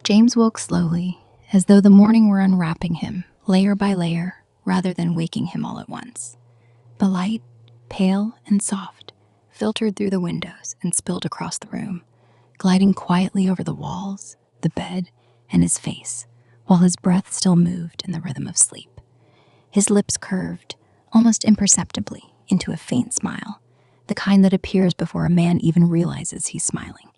James woke slowly, as though the morning were unwrapping him, layer by layer, rather than waking him all at once. The light, pale and soft, filtered through the windows and spilled across the room, gliding quietly over the walls, the bed, and his face, while his breath still moved in the rhythm of sleep. His lips curved, almost imperceptibly, into a faint smile, the kind that appears before a man even realizes he's smiling,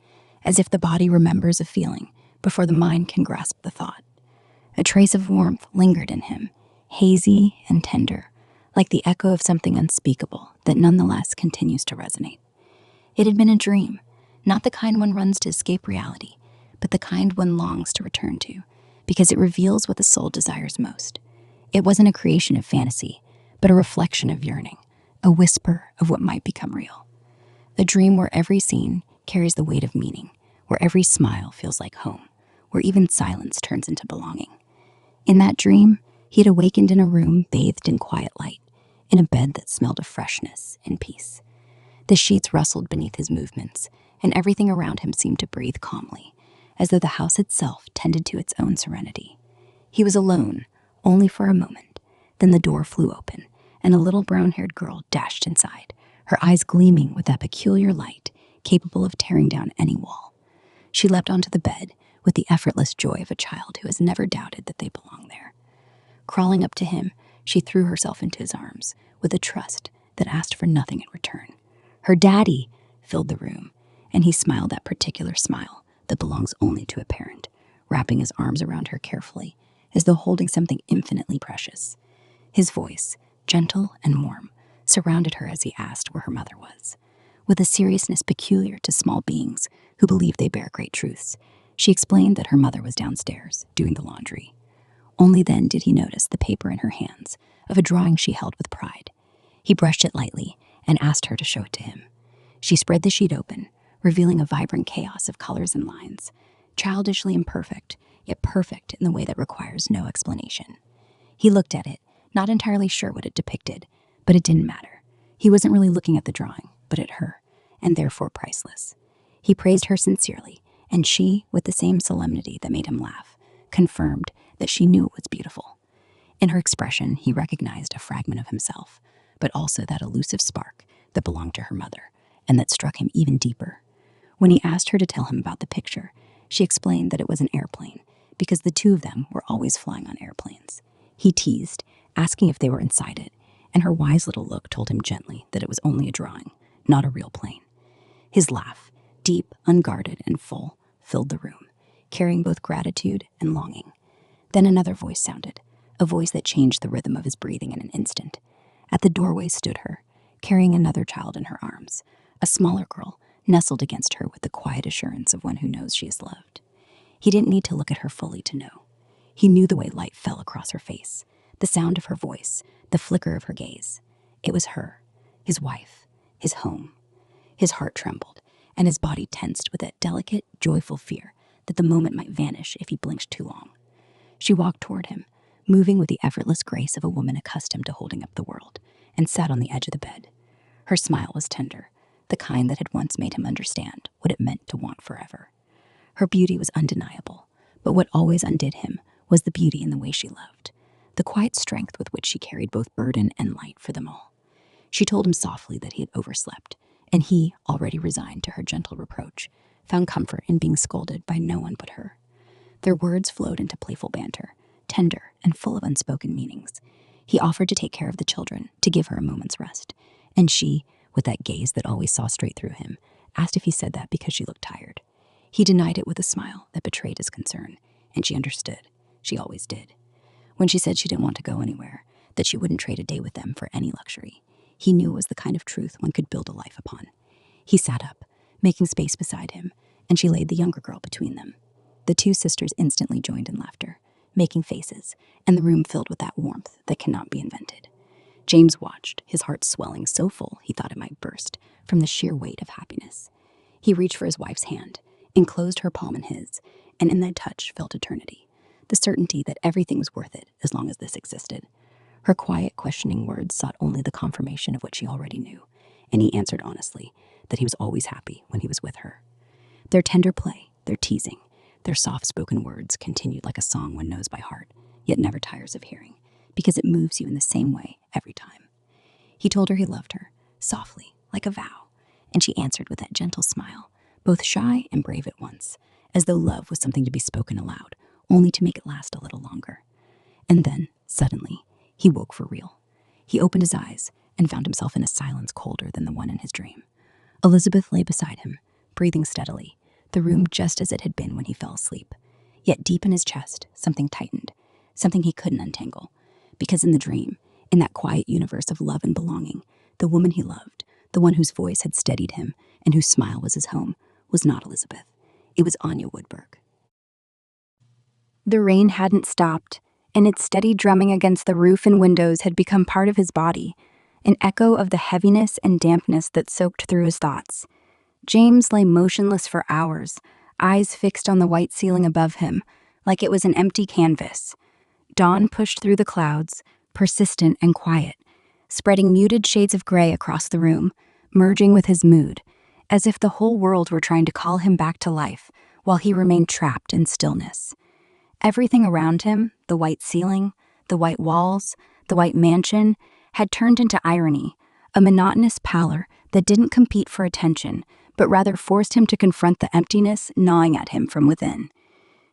as if the body remembers a feeling before the mind can grasp the thought. A trace of warmth lingered in him, hazy and tender, like the echo of something unspeakable that nonetheless continues to resonate. It had been a dream, not the kind one runs to escape reality, but the kind one longs to return to, because it reveals what the soul desires most. It wasn't a creation of fantasy, but a reflection of yearning, a whisper of what might become real. A dream where every scene carries the weight of meaning, where every smile feels like home, where even silence turns into belonging. In that dream, he had awakened in a room bathed in quiet light, in a bed that smelled of freshness and peace. The sheets rustled beneath his movements, and everything around him seemed to breathe calmly, as though the house itself tended to its own serenity. He was alone, only for a moment. Then the door flew open, and a little brown-haired girl dashed inside, her eyes gleaming with that peculiar light capable of tearing down any wall. She leapt onto the bed with the effortless joy of a child who has never doubted that they belong there. Crawling up to him, she threw herself into his arms with a trust that asked for nothing in return. Her daddy filled the room, and he smiled that particular smile that belongs only to a parent, wrapping his arms around her carefully, as though holding something infinitely precious. His voice, gentle and warm, surrounded her as he asked where her mother was. With a seriousness peculiar to small beings who believe they bear great truths, she explained that her mother was downstairs, doing the laundry. Only then did he notice the paper in her hands, of a drawing she held with pride. He brushed it lightly and asked her to show it to him. She spread the sheet open, revealing a vibrant chaos of colors and lines, childishly imperfect, yet perfect in the way that requires no explanation. He looked at it, not entirely sure what it depicted, but it didn't matter. He wasn't really looking at the drawing, but at her, and therefore priceless. He praised her sincerely, and she, with the same solemnity that made him laugh, confirmed that she knew it was beautiful. In her expression, he recognized a fragment of himself, but also that elusive spark that belonged to her mother, and that struck him even deeper. When he asked her to tell him about the picture, she explained that it was an airplane, because the two of them were always flying on airplanes. He teased, asking if they were inside it, and her wise little look told him gently that it was only a drawing, not a real plane. His laugh, deep, unguarded, and full, filled the room, carrying both gratitude and longing. Then another voice sounded, a voice that changed the rhythm of his breathing in an instant. At the doorway stood her, carrying another child in her arms, a smaller girl, nestled against her with the quiet assurance of one who knows she is loved. He didn't need to look at her fully to know. He knew the way light fell across her face, the sound of her voice, the flicker of her gaze. It was her, his wife, his home. His heart trembled, and his body tensed with that delicate, joyful fear that the moment might vanish if he blinked too long. She walked toward him, moving with the effortless grace of a woman accustomed to holding up the world, and sat on the edge of the bed. Her smile was tender, the kind that had once made him understand what it meant to want forever. Her beauty was undeniable, but what always undid him was the beauty in the way she loved, the quiet strength with which she carried both burden and light for them all. She told him softly that he had overslept, and he, already resigned to her gentle reproach, found comfort in being scolded by no one but her. Their words flowed into playful banter, tender and full of unspoken meanings. He offered to take care of the children, to give her a moment's rest, and she, with that gaze that always saw straight through him, asked if he said that because she looked tired. He denied it with a smile that betrayed his concern, and she understood. She always did. When she said she didn't want to go anywhere, that she wouldn't trade a day with them for any luxury, he knew it was the kind of truth one could build a life upon. He sat up, making space beside him, and she laid the younger girl between them. The two sisters instantly joined in laughter, making faces, and the room filled with that warmth that cannot be invented. James watched, his heart swelling so full he thought it might burst from the sheer weight of happiness. He reached for his wife's hand, enclosed her palm in his, and in that touch felt eternity, the certainty that everything was worth it as long as this existed. Her quiet, questioning words sought only the confirmation of what she already knew, and he answered honestly that he was always happy when he was with her. Their tender play, their teasing, Their soft-spoken words continued like a song one knows by heart, yet never tires of hearing, because it moves you in the same way every time. He told her he loved her, softly, like a vow, and she answered with that gentle smile, both shy and brave at once, as though love was something to be spoken aloud, only to make it last a little longer. And then, suddenly, he woke for real. He opened his eyes and found himself in a silence colder than the one in his dream. Elizabeth lay beside him, breathing steadily, the room just as it had been when he fell asleep. Yet deep in his chest, something tightened, something he couldn't untangle. Because in the dream, in that quiet universe of love and belonging, the woman he loved, the one whose voice had steadied him and whose smile was his home, was not Elizabeth. It was Anya Woodberg. The rain hadn't stopped, and its steady drumming against the roof and windows had become part of his body, an echo of the heaviness and dampness that soaked through his thoughts. James lay motionless for hours, eyes fixed on the white ceiling above him, like it was an empty canvas. Dawn pushed through the clouds, persistent and quiet, spreading muted shades of gray across the room, merging with his mood, as if the whole world were trying to call him back to life, while he remained trapped in stillness. Everything around him, the white ceiling, the white walls, the white mansion, had turned into irony, a monotonous pallor that didn't compete for attention, but rather forced him to confront the emptiness gnawing at him from within.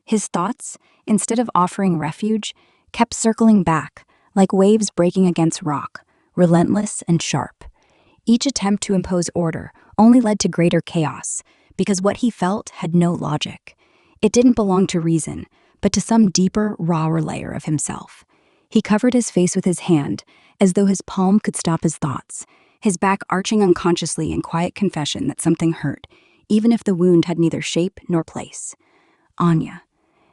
His thoughts, instead of offering refuge, kept circling back, like waves breaking against rock, relentless and sharp. Each attempt to impose order only led to greater chaos, because what he felt had no logic. It didn't belong to reason, but to some deeper, rawer layer of himself. He covered his face with his hand, as though his palm could stop his thoughts, his back arching unconsciously in quiet confession that something hurt, even if the wound had neither shape nor place. Anya.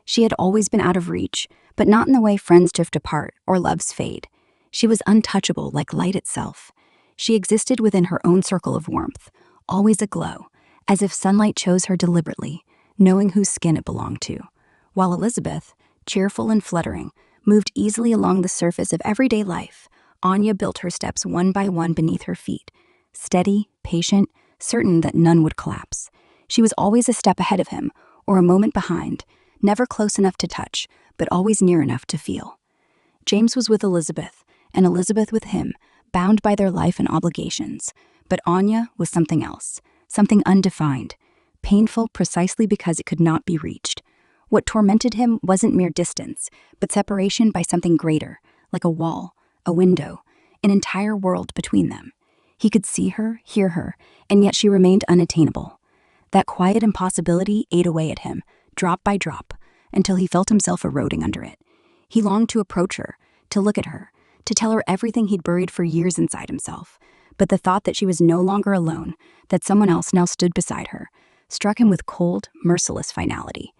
She had always been out of reach, but not in the way friends drift apart or loves fade. She was untouchable like light itself. She existed within her own circle of warmth, always aglow, as if sunlight chose her deliberately, knowing whose skin it belonged to. While Elizabeth, cheerful and fluttering, moved easily along the surface of everyday life, Anya built her steps one by one beneath her feet, steady, patient, certain that none would collapse. She was always a step ahead of him, or a moment behind, never close enough to touch, but always near enough to feel. James was with Elizabeth, and Elizabeth with him, bound by their life and obligations. But Anya was something else, something undefined, painful precisely because it could not be reached. What tormented him wasn't mere distance, but separation by something greater, like a wall, a window, an entire world between them. He could see her, hear her, and yet she remained unattainable. That quiet impossibility ate away at him, drop by drop, until he felt himself eroding under it. He longed to approach her, to look at her, to tell her everything he'd buried for years inside himself. But the thought that she was no longer alone, that someone else now stood beside her, struck him with cold, merciless finality.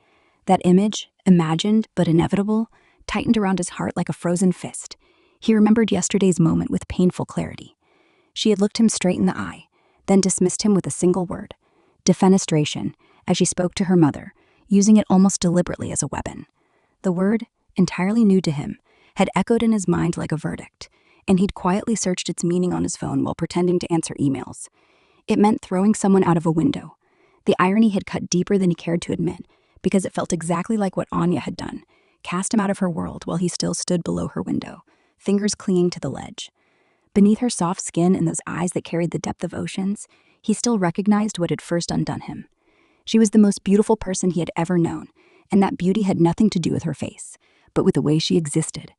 That image, imagined but inevitable, tightened around his heart like a frozen fist. He remembered yesterday's moment with painful clarity. She had looked him straight in the eye, then dismissed him with a single word, defenestration, as she spoke to her mother, using it almost deliberately as a weapon. The word, entirely new to him, had echoed in his mind like a verdict, and he'd quietly searched its meaning on his phone while pretending to answer emails. It meant throwing someone out of a window. The irony had cut deeper than he cared to admit, because it felt exactly like what Anya had done, cast him out of her world while he still stood below her window, fingers clinging to the ledge. Beneath her soft skin and those eyes that carried the depth of oceans, he still recognized what had first undone him. She was the most beautiful person he had ever known, and that beauty had nothing to do with her face, but with the way she existed.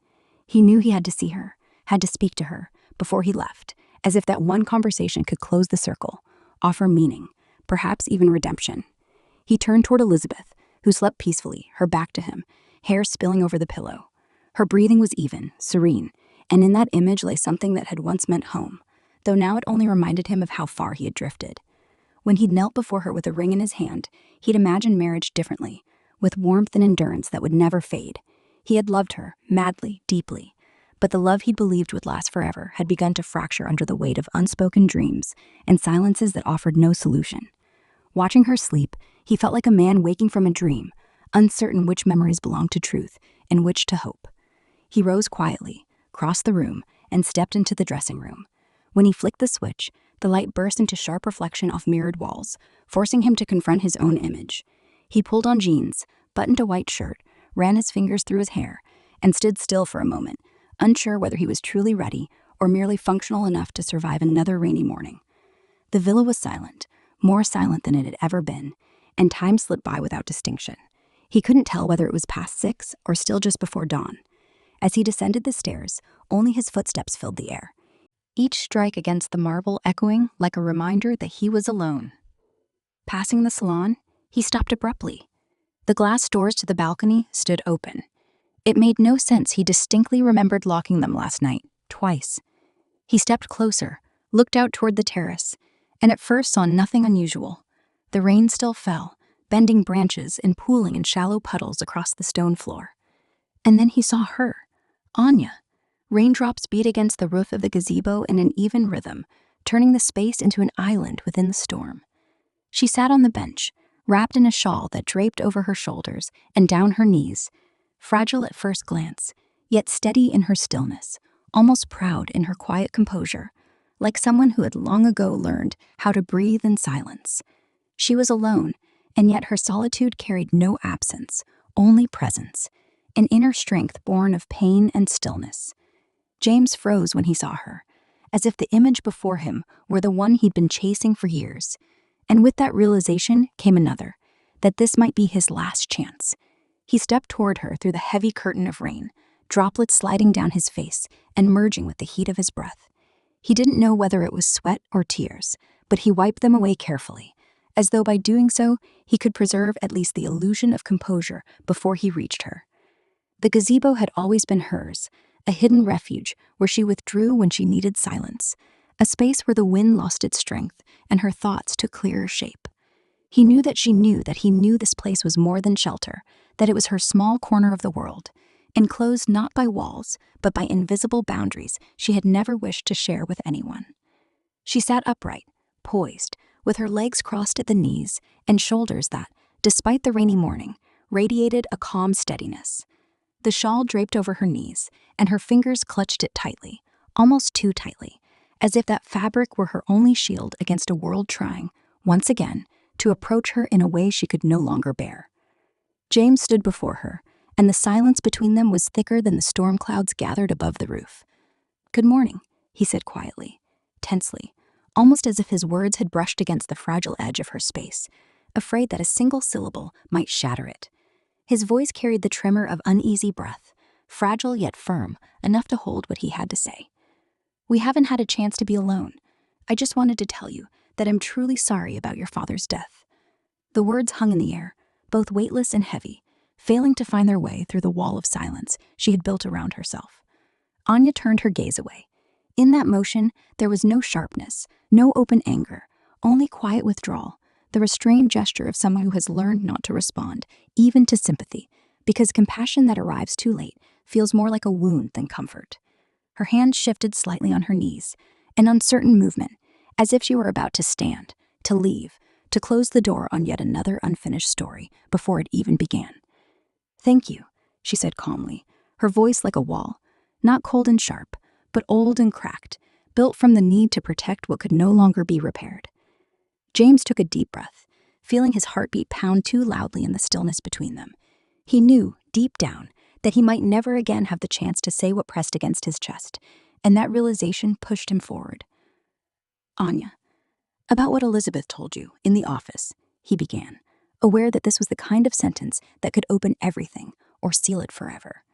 He knew he had to see her, had to speak to her, before he left, as if that one conversation could close the circle, offer meaning, perhaps even redemption. He turned toward Elizabeth, who slept peacefully, her back to him, hair spilling over the pillow. Her breathing was even, serene, and in that image lay something that had once meant home, though now it only reminded him of how far he had drifted. When he'd knelt before her with a ring in his hand, he'd imagined marriage differently, with warmth and endurance that would never fade. He had loved her, madly, deeply, but the love he'd believed would last forever had begun to fracture under the weight of unspoken dreams and silences that offered no solution. Watching her sleep, he felt like a man waking from a dream, uncertain which memories belonged to truth and which to hope. He rose quietly, crossed the room, and stepped into the dressing room. When he flicked the switch, the light burst into sharp reflection off mirrored walls, forcing him to confront his own image. He pulled on jeans, buttoned a white shirt, ran his fingers through his hair, and stood still for a moment, unsure whether he was truly ready or merely functional enough to survive another rainy morning. The villa was silent, more silent than it had ever been, and time slipped by without distinction. He couldn't tell whether it was past 6 or still just before dawn. As he descended the stairs, only his footsteps filled the air, each strike against the marble echoing like a reminder that he was alone. Passing the salon, he stopped abruptly. The glass doors to the balcony stood open. It made no sense. He distinctly remembered locking them last night, twice. He stepped closer, looked out toward the terrace, and at first saw nothing unusual. The rain still fell, bending branches and pooling in shallow puddles across the stone floor. And then he saw her, Anya. Raindrops beat against the roof of the gazebo in an even rhythm, turning the space into an island within the storm. She sat on the bench, wrapped in a shawl that draped over her shoulders and down her knees, fragile at first glance, yet steady in her stillness, almost proud in her quiet composure, like someone who had long ago learned how to breathe in silence. She was alone, and yet her solitude carried no absence, only presence, an inner strength born of pain and stillness. James froze when he saw her, as if the image before him were the one he'd been chasing for years. And with that realization came another, that this might be his last chance. He stepped toward her through the heavy curtain of rain, droplets sliding down his face and merging with the heat of his breath. He didn't know whether it was sweat or tears, but he wiped them away carefully, as though by doing so he could preserve at least the illusion of composure before he reached her. The gazebo had always been hers, a hidden refuge where she withdrew when she needed silence, a space where the wind lost its strength and her thoughts took clearer shape. He knew that she knew that he knew this place was more than shelter, that it was her small corner of the world, enclosed not by walls, but by invisible boundaries she had never wished to share with anyone. She sat upright, poised, with her legs crossed at the knees and shoulders that, despite the rainy morning, radiated a calm steadiness. The shawl draped over her knees, and her fingers clutched it tightly, almost too tightly, as if that fabric were her only shield against a world trying, once again, to approach her in a way she could no longer bear. James stood before her, and the silence between them was thicker than the storm clouds gathered above the roof. "Good morning," he said quietly, tensely, almost as if his words had brushed against the fragile edge of her space, afraid that a single syllable might shatter it. His voice carried the tremor of uneasy breath, fragile yet firm, enough to hold what he had to say. "We haven't had a chance to be alone. I just wanted to tell you that I'm truly sorry about your father's death." The words hung in the air, both weightless and heavy, failing to find their way through the wall of silence she had built around herself. Anya turned her gaze away. In that motion, there was no sharpness, no open anger, only quiet withdrawal, the restrained gesture of someone who has learned not to respond, even to sympathy, because compassion that arrives too late feels more like a wound than comfort. Her hand shifted slightly on her knees, an uncertain movement, as if she were about to stand, to leave, to close the door on yet another unfinished story before it even began. "Thank you," she said calmly, her voice like a wall, not cold and sharp, but old and cracked, built from the need to protect what could no longer be repaired. James took a deep breath, feeling his heartbeat pound too loudly in the stillness between them. He knew, deep down, that he might never again have the chance to say what pressed against his chest, and that realization pushed him forward. "Anya, about what Elizabeth told you in the office," he began, aware that this was the kind of sentence that could open everything or seal it forever.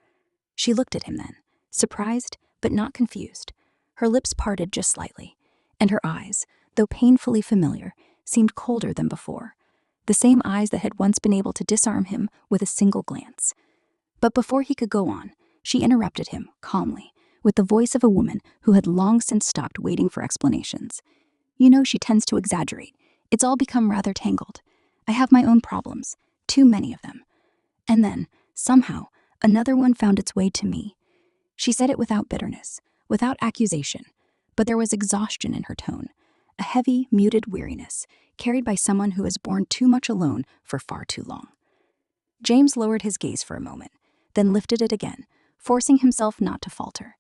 She looked at him then, surprised but not confused. Her lips parted just slightly, and her eyes, though painfully familiar, seemed colder than before, the same eyes that had once been able to disarm him with a single glance. But before he could go on, she interrupted him, calmly, with the voice of a woman who had long since stopped waiting for explanations. "You know she tends to exaggerate. It's all become rather tangled. I have my own problems, too many of them. And then, somehow, another one found its way to me." She said it without bitterness, without accusation, but there was exhaustion in her tone, a heavy, muted weariness, carried by someone who has borne too much alone for far too long. James lowered his gaze for a moment, then lifted it again, forcing himself not to falter.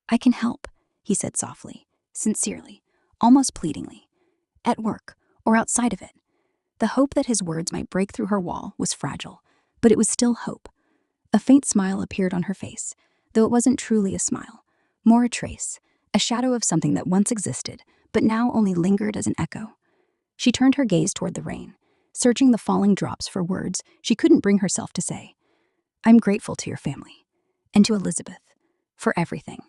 "I can help," he said softly, sincerely, almost pleadingly. "At work, or outside of it." The hope that his words might break through her wall was fragile, but it was still hope. A faint smile appeared on her face, though it wasn't truly a smile, more a trace, a shadow of something that once existed, but now only lingered as an echo. She turned her gaze toward the rain, searching the falling drops for words she couldn't bring herself to say. I'm grateful to your family, and to Elizabeth, for everything.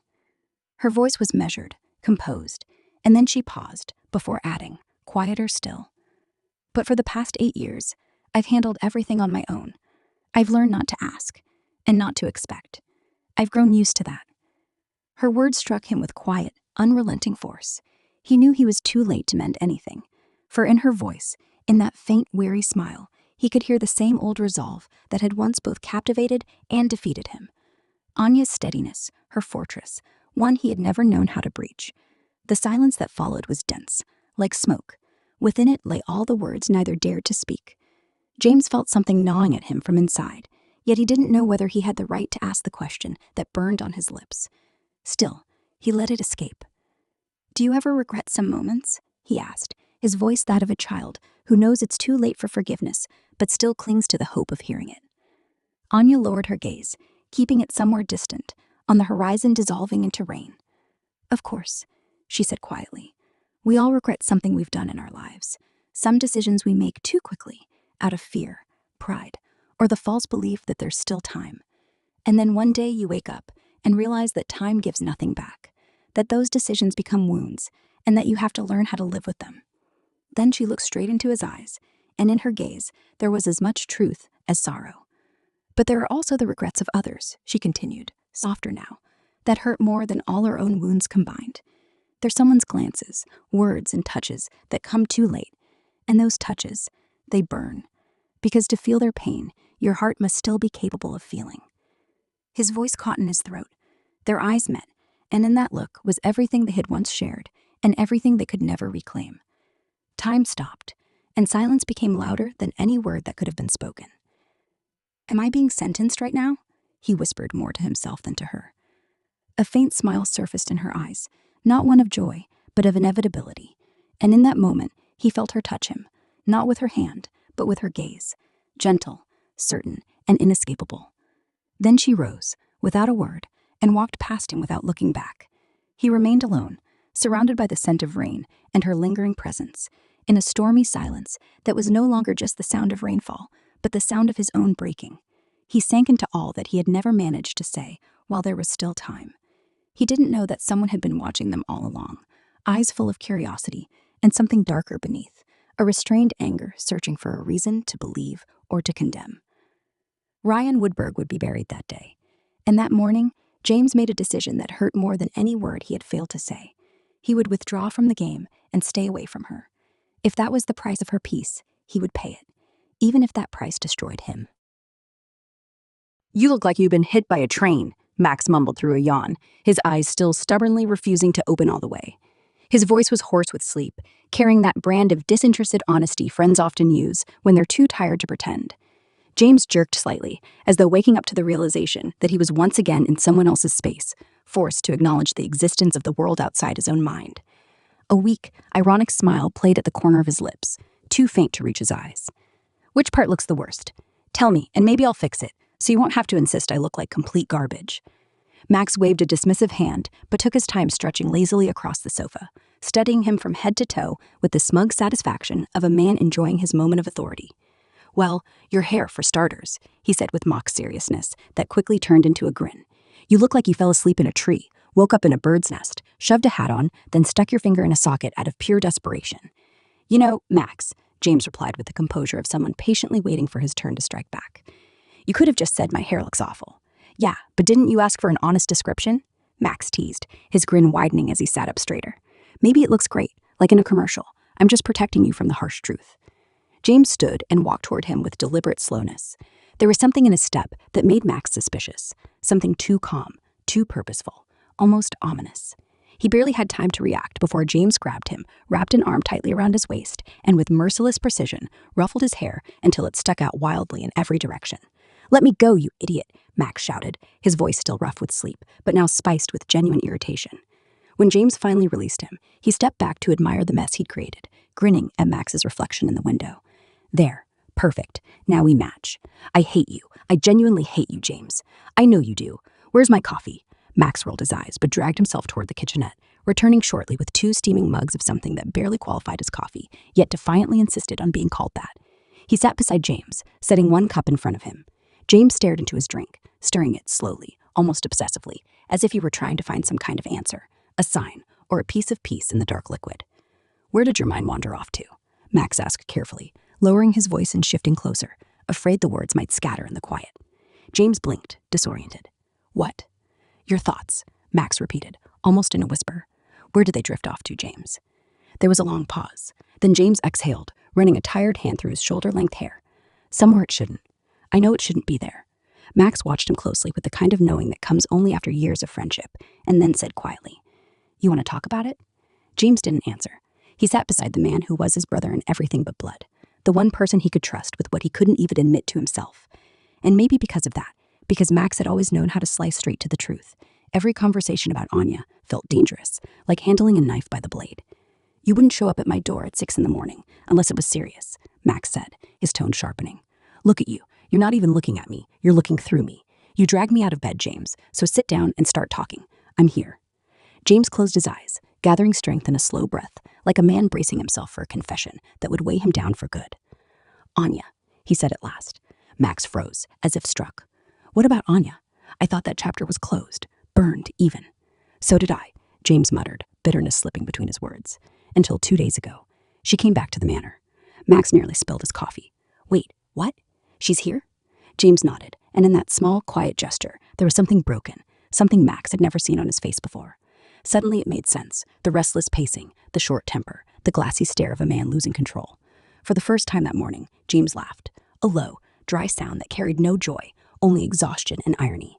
Her voice was measured, composed, and then she paused before adding, quieter still. But for the past 8 years, I've handled everything on my own. I've learned not to ask, and not to expect. I've grown used to that. Her words struck him with quiet, unrelenting force. He knew he was too late to mend anything, for in her voice, in that faint, weary smile, he could hear the same old resolve that had once both captivated and defeated him. Anya's steadiness, her fortress, one he had never known how to breach. The silence that followed was dense, like smoke. Within it lay all the words neither dared to speak. James felt something gnawing at him from inside, yet he didn't know whether he had the right to ask the question that burned on his lips. Still, he let it escape. Do you ever regret some moments? He asked, his voice that of a child who knows it's too late for forgiveness, but still clings to the hope of hearing it. Anya lowered her gaze, keeping it somewhere distant, on the horizon dissolving into rain. Of course, she said quietly. We all regret something we've done in our lives. Some decisions we make too quickly, out of fear, pride, or the false belief that there's still time. And then one day you wake up and realize that time gives nothing back, that those decisions become wounds, and that you have to learn how to live with them. Then she looked straight into his eyes, and in her gaze there was as much truth as sorrow. But there are also the regrets of others, she continued, softer now, that hurt more than all our own wounds combined. They're someone's glances, words, and touches that come too late, and those touches, they burn. Because to feel their pain, your heart must still be capable of feeling. His voice caught in his throat. Their eyes met, and in that look was everything they had once shared, and everything they could never reclaim. Time stopped, and silence became louder than any word that could have been spoken. Am I being sentenced right now? He whispered more to himself than to her. A faint smile surfaced in her eyes, not one of joy, but of inevitability. And in that moment, he felt her touch him, not with her hand, but with her gaze, gentle, certain, and inescapable. Then she rose, without a word, and walked past him without looking back. He remained alone, surrounded by the scent of rain and her lingering presence, in a stormy silence that was no longer just the sound of rainfall, but the sound of his own breaking. He sank into all that he had never managed to say while there was still time. He didn't know that someone had been watching them all along, eyes full of curiosity and something darker beneath, a restrained anger searching for a reason to believe or to condemn. Ryan Woodberg would be buried that day, and that morning, James made a decision that hurt more than any word he had failed to say. He would withdraw from the game and stay away from her. If that was the price of her peace, he would pay it, even if that price destroyed him. You look like you've been hit by a train, Max mumbled through a yawn, his eyes still stubbornly refusing to open all the way. His voice was hoarse with sleep, carrying that brand of disinterested honesty friends often use when they're too tired to pretend. James jerked slightly, as though waking up to the realization that he was once again in someone else's space, forced to acknowledge the existence of the world outside his own mind. A weak, ironic smile played at the corner of his lips, too faint to reach his eyes. Which part looks the worst? Tell me, and maybe I'll fix it, so you won't have to insist I look like complete garbage. Max waved a dismissive hand, but took his time stretching lazily across the sofa, studying him from head to toe with the smug satisfaction of a man enjoying his moment of authority. Well, your hair, for starters, he said with mock seriousness that quickly turned into a grin. You look like you fell asleep in a tree, woke up in a bird's nest, shoved a hat on, then stuck your finger in a socket out of pure desperation. You know, Max, James replied with the composure of someone patiently waiting for his turn to strike back. You could have just said my hair looks awful. Yeah, but didn't you ask for an honest description? Max teased, his grin widening as he sat up straighter. Maybe it looks great, like in a commercial. I'm just protecting you from the harsh truth. James stood and walked toward him with deliberate slowness. There was something in his step that made Max suspicious, something too calm, too purposeful, almost ominous. He barely had time to react before James grabbed him, wrapped an arm tightly around his waist, and with merciless precision, ruffled his hair until it stuck out wildly in every direction. Let me go, you idiot, Max shouted, his voice still rough with sleep, but now spiced with genuine irritation. When James finally released him, he stepped back to admire the mess he'd created, grinning at Max's reflection in the window. There, Perfect. Now we match. I hate you. I genuinely hate you, James. I know you do. Where's my coffee? Max rolled his eyes, but dragged himself toward the kitchenette, returning shortly with 2 steaming mugs of something that barely qualified as coffee, yet defiantly insisted on being called that. He sat beside James, setting 1 cup in front of him. James stared into his drink, stirring it slowly, almost obsessively, as if he were trying to find some kind of answer, a sign, or a piece of peace in the dark liquid. Where did your mind wander off to? Max asked carefully, lowering his voice and shifting closer, afraid the words might scatter in the quiet. James blinked, disoriented. What? Your thoughts, Max repeated, almost in a whisper. Where did they drift off to, James? There was a long pause. Then James exhaled, running a tired hand through his shoulder-length hair. Somewhere it shouldn't. I know it shouldn't be there. Max watched him closely with the kind of knowing that comes only after years of friendship, and then said quietly, You want to talk about it? James didn't answer. He sat beside the man who was his brother in everything but blood, the one person he could trust with what he couldn't even admit to himself. And maybe because of that, because Max had always known how to slice straight to the truth, every conversation about Anya felt dangerous, like handling a knife by the blade. You wouldn't show up at my door at 6 in the morning unless it was serious, Max said, his tone sharpening. Look at you. You're not even looking at me. You're looking through me. You dragged me out of bed, James, so sit down and start talking. I'm here. James closed his eyes, gathering strength in a slow breath, like a man bracing himself for a confession that would weigh him down for good. Anya, he said at last. Max froze, as if struck. What about Anya? I thought that chapter was closed, burned even. So did I, James muttered, bitterness slipping between his words. Until 2 days ago. She came back to the manor. Max nearly spilled his coffee. Wait, what? She's here? James nodded, and in that small, quiet gesture, there was something broken, something Max had never seen on his face before. Suddenly it made sense, the restless pacing, the short temper, the glassy stare of a man losing control. For the first time that morning, James laughed, a low, dry sound that carried no joy, only exhaustion and irony.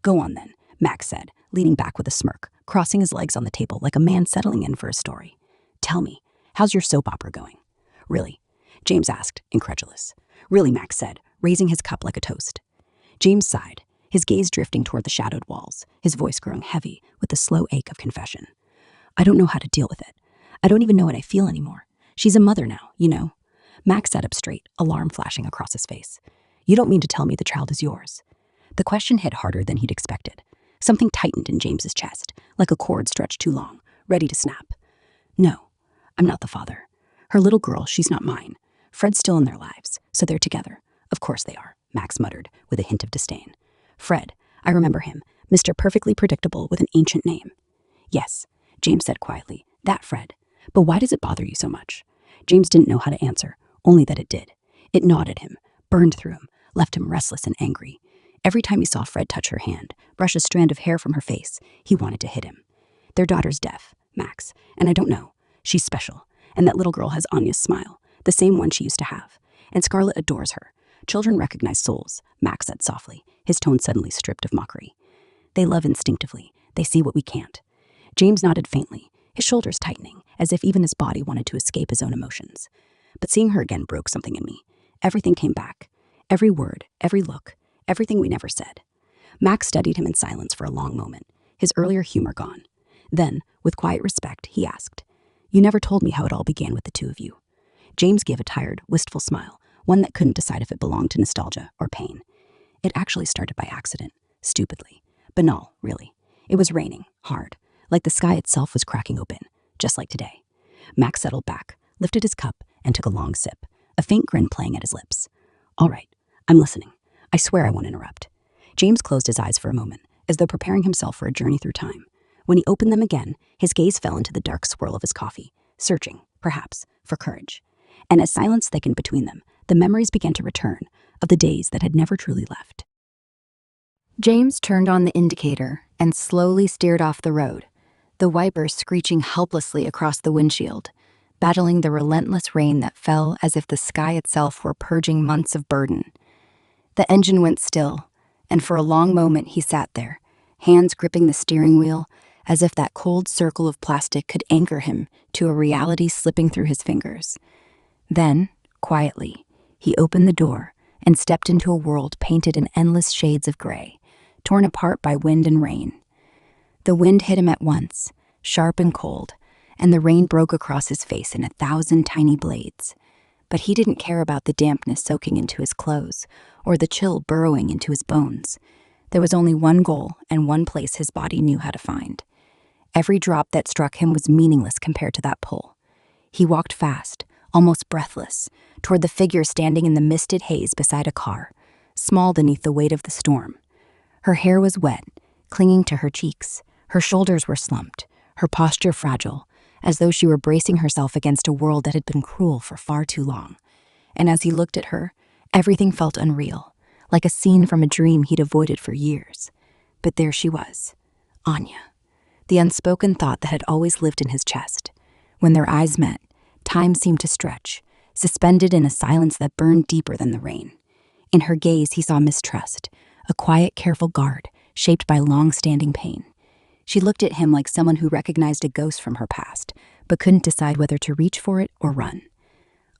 Go on then, Max said, leaning back with a smirk, crossing his legs on the table like a man settling in for a story. Tell me, how's your soap opera going? Really? James asked, incredulous. Really, Max said, raising his cup like a toast. James sighed, his gaze drifting toward the shadowed walls, his voice growing heavy with the slow ache of confession. I don't know how to deal with it. I don't even know what I feel anymore. She's a mother now, you know. Max sat up straight, alarm flashing across his face. You don't mean to tell me the child is yours? The question hit harder than he'd expected. Something tightened in James's chest, like a cord stretched too long, ready to snap. No, I'm not the father. Her little girl, she's not mine. Fred's still in their lives, so they're together. Of course they are, Max muttered, with a hint of disdain. Fred, I remember him, Mr. Perfectly Predictable with an ancient name. Yes, James said quietly, that Fred. But why does it bother you so much? James didn't know how to answer, only that it did. It gnawed at him, burned through him, left him restless and angry. Every time he saw Fred touch her hand, brush a strand of hair from her face, he wanted to hit him. Their daughter's deaf, Max, and I don't know. She's special, and that little girl has Anya's smile, the same one she used to have. And Scarlett adores her. Children recognize souls, Max said softly, his tone suddenly stripped of mockery. They love instinctively. They see what we can't. James nodded faintly, his shoulders tightening, as if even his body wanted to escape his own emotions. But seeing her again broke something in me. Everything came back. Every word, every look, everything we never said. Max studied him in silence for a long moment, his earlier humor gone. Then, with quiet respect, he asked, You never told me how it all began with the two of you. James gave a tired, wistful smile, one that couldn't decide if it belonged to nostalgia or pain. It actually started by accident, stupidly. Banal, really. It was raining, hard, like the sky itself was cracking open, just like today. Max settled back, lifted his cup, and took a long sip, a faint grin playing at his lips. All right, I'm listening. I swear I won't interrupt. James closed his eyes for a moment, as though preparing himself for a journey through time. When he opened them again, his gaze fell into the dark swirl of his coffee, searching, perhaps, for courage. And as silence thickened between them, the memories began to return of the days that had never truly left. James turned on the indicator and slowly steered off the road, the wipers screeching helplessly across the windshield, battling the relentless rain that fell as if the sky itself were purging months of burden. The engine went still, and for a long moment he sat there, hands gripping the steering wheel, as if that cold circle of plastic could anchor him to a reality slipping through his fingers. Then, quietly, he opened the door and stepped into a world painted in endless shades of gray, torn apart by wind and rain. The wind hit him at once, sharp and cold, and the rain broke across his face in 1,000 tiny blades. But he didn't care about the dampness soaking into his clothes or the chill burrowing into his bones. There was only one goal and one place his body knew how to find. Every drop that struck him was meaningless compared to that pull. He walked fast, almost breathless, toward the figure standing in the misted haze beside a car, small beneath the weight of the storm. Her hair was wet, clinging to her cheeks. Her shoulders were slumped, her posture fragile, as though she were bracing herself against a world that had been cruel for far too long. And as he looked at her, everything felt unreal, like a scene from a dream he'd avoided for years. But there she was, Anya, the unspoken thought that had always lived in his chest. When their eyes met, time seemed to stretch, suspended in a silence that burned deeper than the rain. In her gaze, he saw mistrust, a quiet, careful guard shaped by long-standing pain. She looked at him like someone who recognized a ghost from her past, but couldn't decide whether to reach for it or run.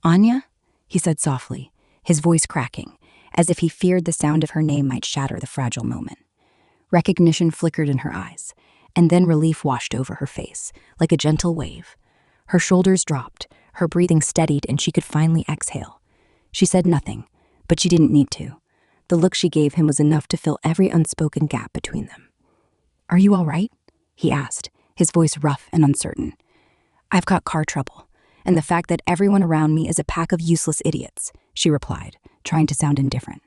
Anya? He said softly, his voice cracking, as if he feared the sound of her name might shatter the fragile moment. Recognition flickered in her eyes, and then relief washed over her face, like a gentle wave. Her shoulders dropped, her breathing steadied, and she could finally exhale. She said nothing, but she didn't need to. The look she gave him was enough to fill every unspoken gap between them. "Are you all right?" he asked, his voice rough and uncertain. "I've got car trouble, and the fact that everyone around me is a pack of useless idiots," she replied, trying to sound indifferent.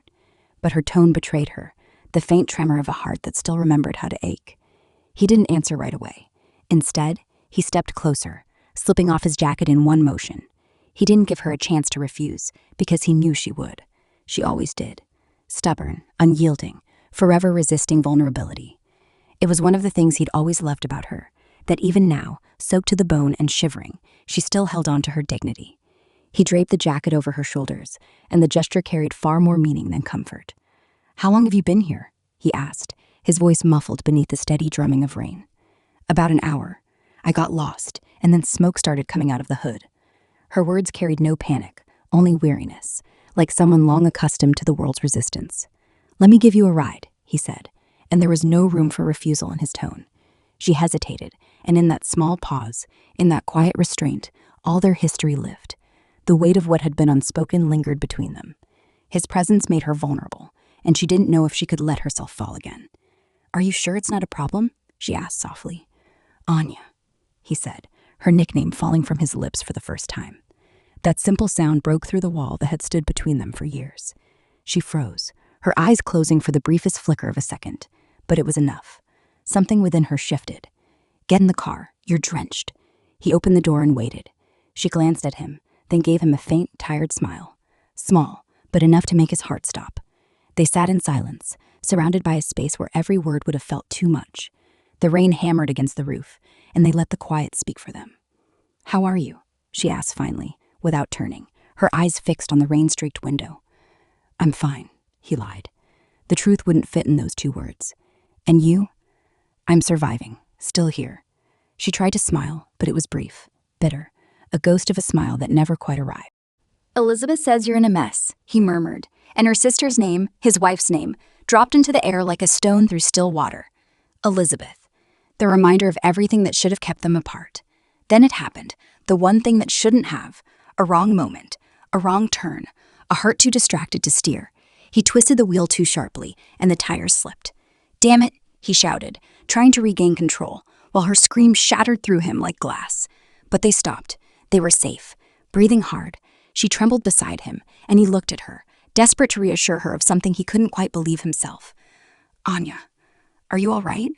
But her tone betrayed her, the faint tremor of a heart that still remembered how to ache. He didn't answer right away. Instead, he stepped closer, slipping off his jacket in one motion. He didn't give her a chance to refuse, because he knew she would. She always did. Stubborn, unyielding, forever resisting vulnerability. It was one of the things he'd always loved about her, that even now, soaked to the bone and shivering, she still held on to her dignity. He draped the jacket over her shoulders, and the gesture carried far more meaning than comfort. "How long have you been here?" he asked, his voice muffled beneath the steady drumming of rain. "About an hour. I got lost, and then smoke started coming out of the hood." Her words carried no panic, only weariness, like someone long accustomed to the world's resistance. "Let me give you a ride," he said, and there was no room for refusal in his tone. She hesitated, and in that small pause, in that quiet restraint, all their history lived. The weight of what had been unspoken lingered between them. His presence made her vulnerable, and she didn't know if she could let herself fall again. "Are you sure it's not a problem?" she asked softly. "Anya," he said, her nickname falling from his lips for the first time. That simple sound broke through the wall that had stood between them for years. She froze, her eyes closing for the briefest flicker of a second, but it was enough. Something within her shifted. "Get in the car, you're drenched." He opened the door and waited. She glanced at him, then gave him a faint, tired smile. Small, but enough to make his heart stop. They sat in silence, surrounded by a space where every word would have felt too much. The rain hammered against the roof, and they let the quiet speak for them. "How are you?" she asked finally, without turning, her eyes fixed on the rain-streaked window. "I'm fine," he lied. The truth wouldn't fit in those two words. "And you?" "I'm surviving, still here." She tried to smile, but it was brief, bitter, a ghost of a smile that never quite arrived. "Elizabeth says you're in a mess," he murmured, and her sister's name, his wife's name, dropped into the air like a stone through still water. Elizabeth, the reminder of everything that should have kept them apart. Then it happened, the one thing that shouldn't have, a wrong moment, a wrong turn, a heart too distracted to steer. He twisted the wheel too sharply, and the tires slipped. "Damn it," he shouted, trying to regain control, while her scream shattered through him like glass. But they stopped. They were safe, breathing hard. She trembled beside him, and he looked at her, desperate to reassure her of something he couldn't quite believe himself. "Anya, are you all right?"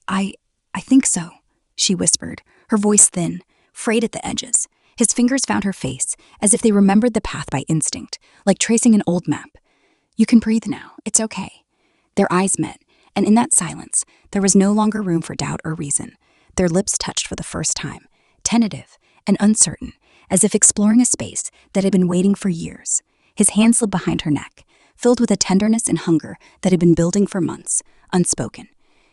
I think so," she whispered, her voice thin, frayed at the edges. His fingers found her face, as if they remembered the path by instinct, like tracing an old map. "You can breathe now. It's okay." Their eyes met, and in that silence, there was no longer room for doubt or reason. Their lips touched for the first time, tentative and uncertain, as if exploring a space that had been waiting for years. His hand slid behind her neck, filled with a tenderness and hunger that had been building for months, unspoken.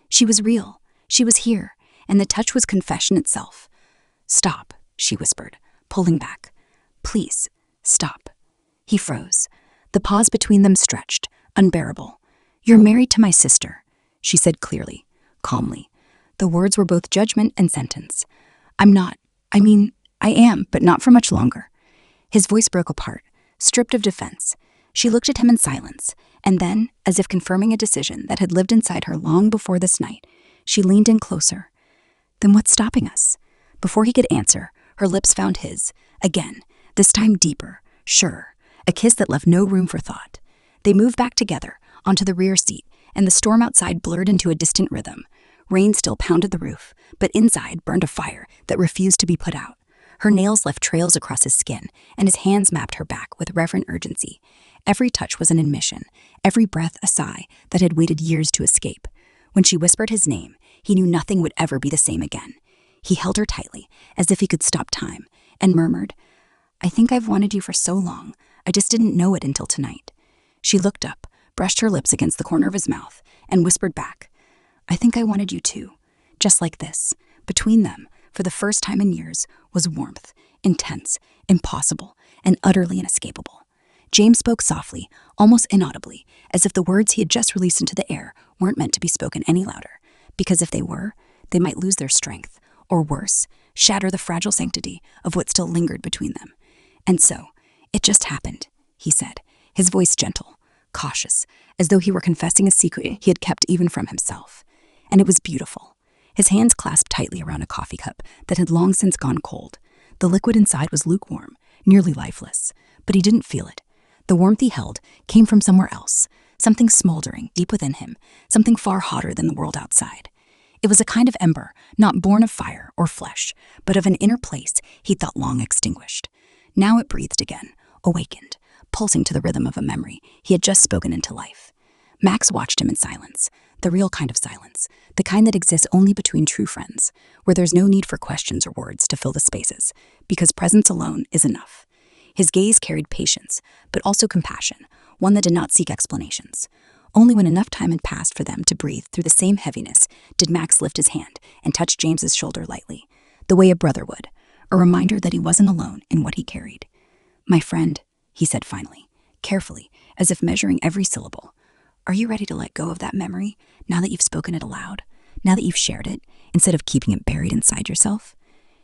She was real. She was here, and the touch was confession itself. "Stop," she whispered, pulling back. "Please, stop." He froze. The pause between them stretched, unbearable. "You're married to my sister," she said clearly, calmly. The words were both judgment and sentence. "I'm not. I am, but not for much longer." His voice broke apart, stripped of defense. She looked at him in silence, and then, as if confirming a decision that had lived inside her long before this night, she leaned in closer. Then what's stopping us? Before he could answer, her lips found his, again, this time deeper, surer, a kiss that left no room for thought. They moved back together, onto the rear seat, and the storm outside blurred into a distant rhythm. Rain still pounded the roof, but inside burned a fire that refused to be put out. Her nails left trails across his skin, and his hands mapped her back with reverent urgency. Every touch was an admission, every breath a sigh that had waited years to escape. When she whispered his name, he knew nothing would ever be the same again. He held her tightly, as if he could stop time, and murmured, "I think I've wanted you for so long. I just didn't know it until tonight." She looked up, brushed her lips against the corner of his mouth, and whispered back, "I think I wanted you too." Just like this, between them, for the first time in years, was warmth, intense, impossible, and utterly inescapable. James spoke softly, almost inaudibly, as if the words he had just released into the air weren't meant to be spoken any louder, because if they were, they might lose their strength, or worse, shatter the fragile sanctity of what still lingered between them. And so, it just happened, he said, his voice gentle, cautious, as though he were confessing a secret he had kept even from himself. And it was beautiful. His hands clasped tightly around a coffee cup that had long since gone cold. The liquid inside was lukewarm, nearly lifeless, but he didn't feel it. The warmth he held came from somewhere else, something smoldering deep within him, something far hotter than the world outside. It was a kind of ember, not born of fire or flesh, but of an inner place he'd thought long extinguished. Now it breathed again, awakened, pulsing to the rhythm of a memory he had just spoken into life. Max watched him in silence, the real kind of silence, the kind that exists only between true friends, where there's no need for questions or words to fill the spaces, because presence alone is enough. His gaze carried patience, but also compassion, one that did not seek explanations. Only when enough time had passed for them to breathe through the same heaviness did Max lift his hand and touch James's shoulder lightly, the way a brother would, a reminder that he wasn't alone in what he carried. "My friend," he said finally, carefully, as if measuring every syllable, "are you ready to let go of that memory, now that you've spoken it aloud, now that you've shared it, instead of keeping it buried inside yourself?"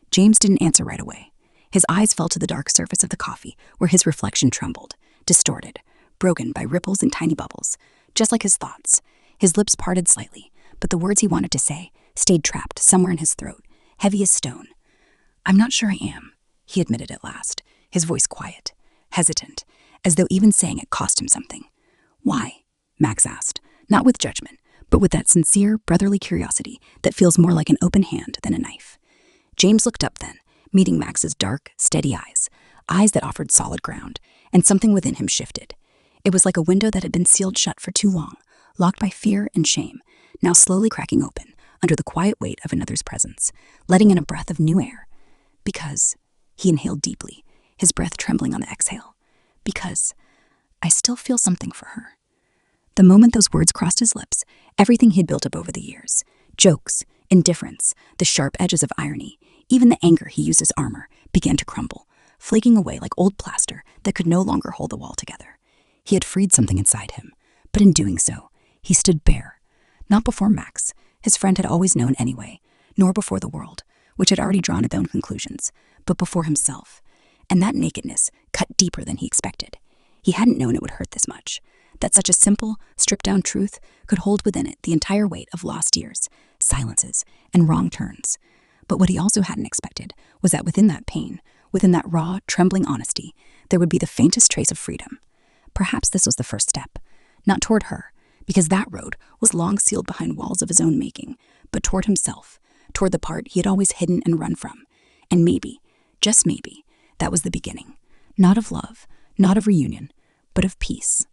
James didn't answer right away. His eyes fell to the dark surface of the coffee, where his reflection trembled, distorted, broken by ripples and tiny bubbles, just like his thoughts. His lips parted slightly, but the words he wanted to say stayed trapped somewhere in his throat, heavy as stone. "I'm not sure I am," he admitted at last, his voice quiet, hesitant, as though even saying it cost him something. "Why?" Max asked, not with judgment, but with that sincere, brotherly curiosity that feels more like an open hand than a knife. James looked up then, meeting Max's dark, steady eyes, eyes that offered solid ground, and something within him shifted. It was like a window that had been sealed shut for too long, locked by fear and shame, now slowly cracking open under the quiet weight of another's presence, letting in a breath of new air. "Because," he inhaled deeply, his breath trembling on the exhale, "because I still feel something for her." The moment those words crossed his lips, everything he'd built up over the years, jokes, indifference, the sharp edges of irony, even the anger he used as armor, began to crumble, flaking away like old plaster that could no longer hold the wall together. He had freed something inside him, but in doing so, he stood bare. Not before Max, his friend had always known anyway, nor before the world, which had already drawn its own conclusions, but before himself. And that nakedness cut deeper than he expected. He hadn't known it would hurt this much, that such a simple, stripped-down truth could hold within it the entire weight of lost years, silences, and wrong turns. But what he also hadn't expected was that within that pain, within that raw, trembling honesty, there would be the faintest trace of freedom. Perhaps this was the first step, not toward her, because that road was long sealed behind walls of his own making, but toward himself, toward the part he had always hidden and run from. And maybe, just maybe, that was the beginning, not of love, not of reunion, but of peace.